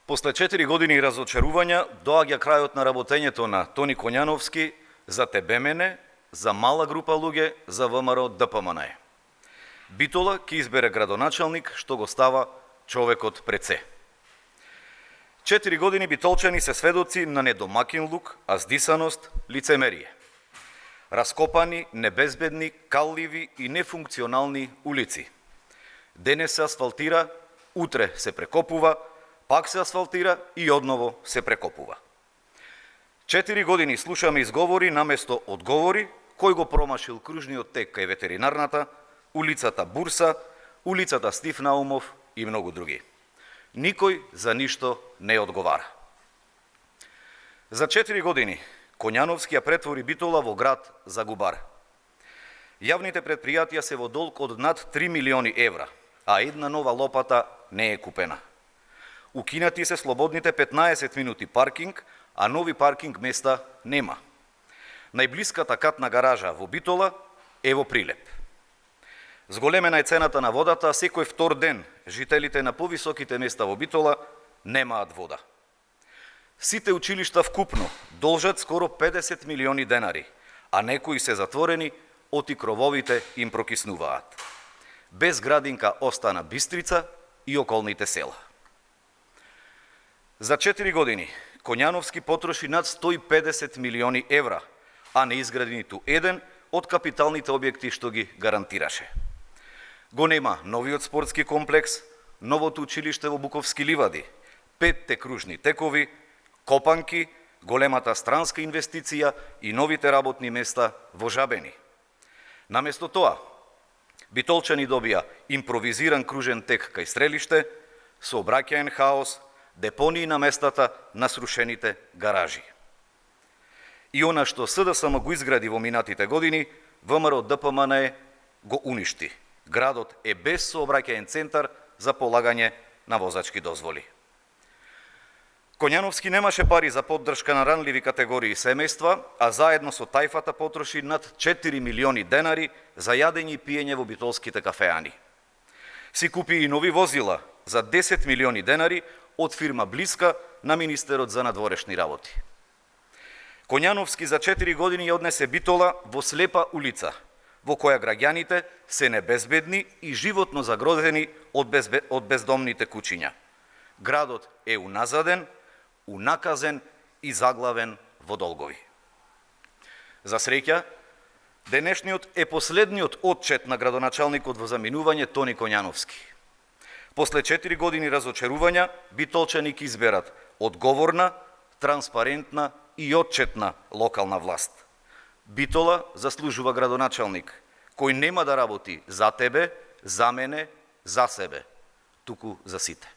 После 4 години разочарувања доаѓа крајот на работењето на Тони Коњановски за ТБМН, за мала група луѓе, за ВМРО ДПМН. Битола ќе избере градоначалник, што го става човекот пред се. 4 години битолчани се сведоци на недомакин лук, аздисаност, лицемерие. Раскопани, небезбедни, калливи и нефункционални улици. Денес се асфалтира, утре се прекопува, пак се асфалтира и одново се прекопува. 4 години слушаме изговори наместо одговори, кој го промашил кружниот тек кај ветеринарната, улицата Бурса, улицата Стив Наумов и многу други. Никој за ништо не одговара. За 4 години Коњановски ја претвори Битола во град загубар. Јавните предпријатија се во долг од над 3 милиони евра, а една нова лопата не е купена. Укинати се слободните 15 минути паркинг, а нови паркинг места нема. Најблиската катна гаража во Битола е во Прилеп. Зголемена е цената на водата, а секој втор ден жителите на повисоките места во Битола немаат вода. Сите училишта вкупно должат скоро 50 милиони денари, а некои се затворени, оти крововите им прокиснуваат. Без градинка остана Бистрица и околните села. За 4 години Коњановски потроши над 150 милиони евра, а не изгради ниту еден од капиталните објекти што ги гарантираше. Го нема новиот спортски комплекс, новото училиште во Буковски ливади, 5 кружни текови, копанки, големата странска инвестиција и новите работни места во Жабени. Наместо тоа, битолчани добија импровизиран кружен тек кај стрелиште, сообраќаен хаос, депонии на местата на срушените гаражи. И она што СДСМ го изгради во минатите години, ВМРО ДПМН го уништи. Градот е без сообраќаен центар за полагање на возачки дозволи. Коњановски немаше пари за поддршка на ранливи категории семејства, а заедно со тајфата потроши над 4 милиони денари за јадење и пиење во битолските кафеани. Си купи и нови возила за 10 милиони денари од фирма блиска на министерот за надворешни работи. Коњановски за 4 години ја однесе Битола во слепа улица, во која граѓаните се небезбедни и животно загрозени од бездомните куќиња. Градот е уназаден, унаказен и заглавен во долгови. За среќа, денешниот е последниот отчет на градоначалникот во заминување Тони Коњановски. После 4 години разочарувања, битолчани ќе изберат одговорна, транспарентна и отчетна локална власт. Битола заслужува градоначалник, кој нема да работи за тебе, за мене, за себе, туку за сите.